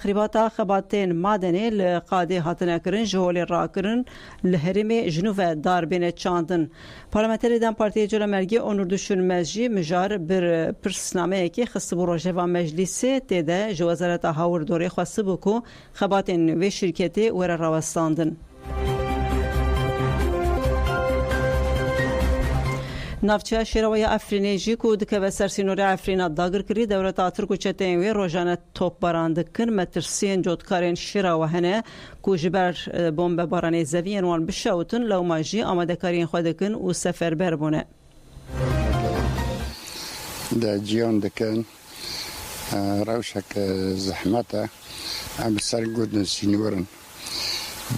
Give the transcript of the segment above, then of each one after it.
خريباتا خباتين مادني لقادي هاتنا كرن جهولي راكرن لهرمي جنوب دار بين تشاندن پارلمانتری دم پارتی جلمرگی اونردوشون مجی مجار بر پرسنامه کی خص بروجه و مجلس تده جو وزارت هاور دوره خاص بکو خباتين و شرکتی ور راوستاندن نافچه شیروی افرینی جی کو دکه سرسینوری افرینا داگر کری دولت ترک و چتین و روزانه توپ باراند کن مترسین جودکارین شیرو هنه کو جبر بمب بارانی زوین وان بشوتن لو ماجی آماده کارین خود کن و سفر بربونه. دا جیان دکن روشک زحمته عم سرقود سینورن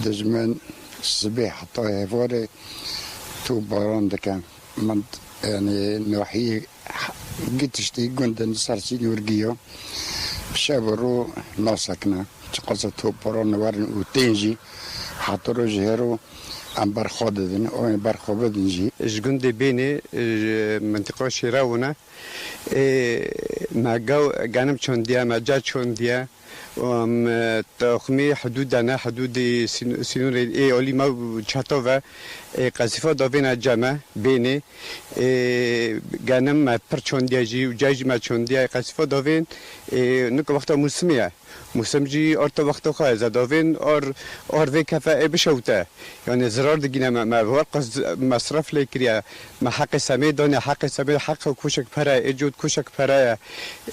دزمن صبح حتى هفوري تو باران دکن من يعني نوحي قلتش تي قندن سارسين ورقيو بشابرو ناسكنا تقصتو برون ورن وتنجي حطرو جهرو عم برخودن او برخودن جي جندي بيني منطقه شيراونا ما جو جانب شونديا ما جات شونديا تخمي حدودنا حدود سنور اولي ما تشاتوفا قصيفه دوفينا جامع بيني جانم ما برچونديا جي وجاج ما چونديا قصيفه دوفين نك وقت موسميه موسمجي اورت وقت خا زادوفين اور في كفاءه بشوته يعني زرار دغينا ما ورق مصرف لكريا ما حق سمي دون حق سمي حق كوشك فرا اجود كوشك فرا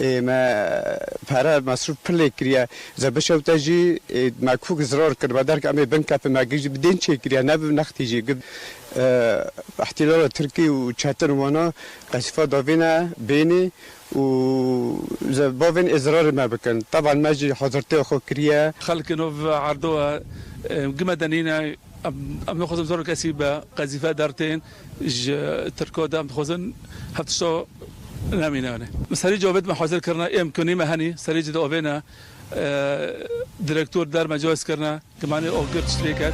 ما فرا مصروف لكريا زبشوته جي ما كوك زرار كربدارك امي بنكا ما جي بدين شكريا ناب نختيجي احتلال تركي وشاتن وانا قصيفه دوفينا بيني وزبوفين ازرار ما بكن طبعا ماجي حضرتي اخو كريا خلق نوف عرضوها قمدانينا ام ناخذ زور كسيبه قذيفه دارتين تركو دام خوزن هفتشو نامينانه مساري جوابت محاضر كرنا امكاني مهني ساري جدوبنا ديريكتور دار مجوز كرنا كمان اوغر شركات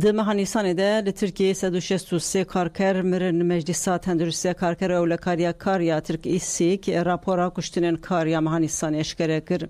د مهندسان ده ل ترکیه 163 کارگر مرن مجلسات هندرسه کارگر اولکاریا کاریا ترکیه سیک راپورا کشتنن کاریا مهندسان اشکره کر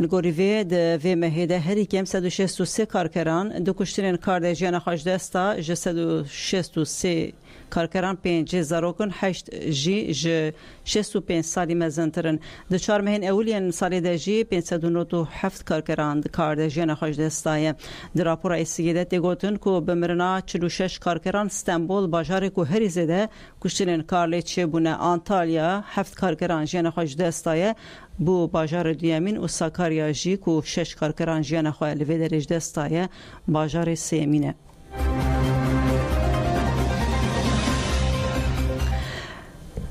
لگوریوی ده و مهده هری کم 163 کارگران دو کشتنن کار جان خاجدستا ج 163 کارگران 5000 کن 8 جی ج 65 سالی مزنترن د 4 مهن اولین سالی ده جی 597 کارگران کار جان خاجدستا در راپور اسیده گوتن کو بمرنا 46 کارگران استانبول باجار کو هری زده کشتنن کارلی چه بونه آنتالیا 7 کارگران جان خاجدستا بو باجار دیامین و ساکاریا جی کو 6 کارگران جان خو لوی درج دستا باجار سیمینه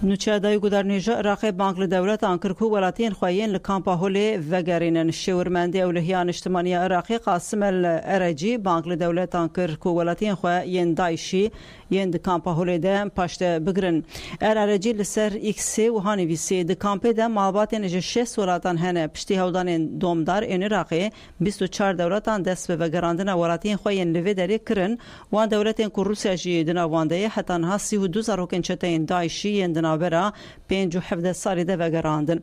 نوچادای گودرنیجا عراق بانک دولت آنکرکو ولاتین خوین لکامپا هولی وگرینن شورمندی اولهیان اجتماعی عراقی قاسم الارجی بانک دولت آنکرکو ولاتین خوین دایشی یند کامپا هولی ده پشت بگرن ارجی لسر ایکس و هانی ویسی د کامپ ده مالباتن ج 6 ولاتان هنه پشتی هودان دومدار ان عراقی 24 دولتان دست به وگراندن ولاتین خوین لوی دری کرن وان دولتن کو روسیا جی دنا وانده حتی ها 32 زاروکن چتین دایشی یند برا 57 سالی ده وگراندن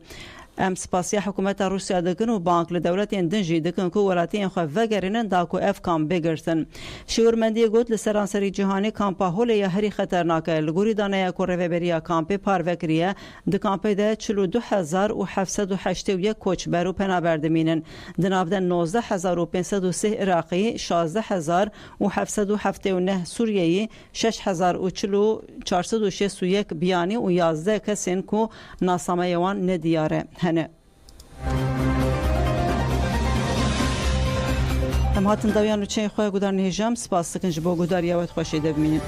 ام سپاسیا حکومت روسیا دکن و بانک لدولتین دنجی دکن کو ولاتین خو وگرینن داکو اف کام بگرتن شورمندی گوت لسرانسری جهانی کامپا هولی هری خطرناک لگوری دانه کو ریبریا کامپ پاروکریه د کامپ ده 42781 کوچ برو پنابردمینن دنابدن 19503 عراقی 16779 سوریایی 6461 بیانی و 11 کسین کو ناسامه وان ندیاره هنه هم هاتن دویان رو چه خواه گودار نهیجام سپاس سکن جبا گودار یاوت خوشیده بمینیم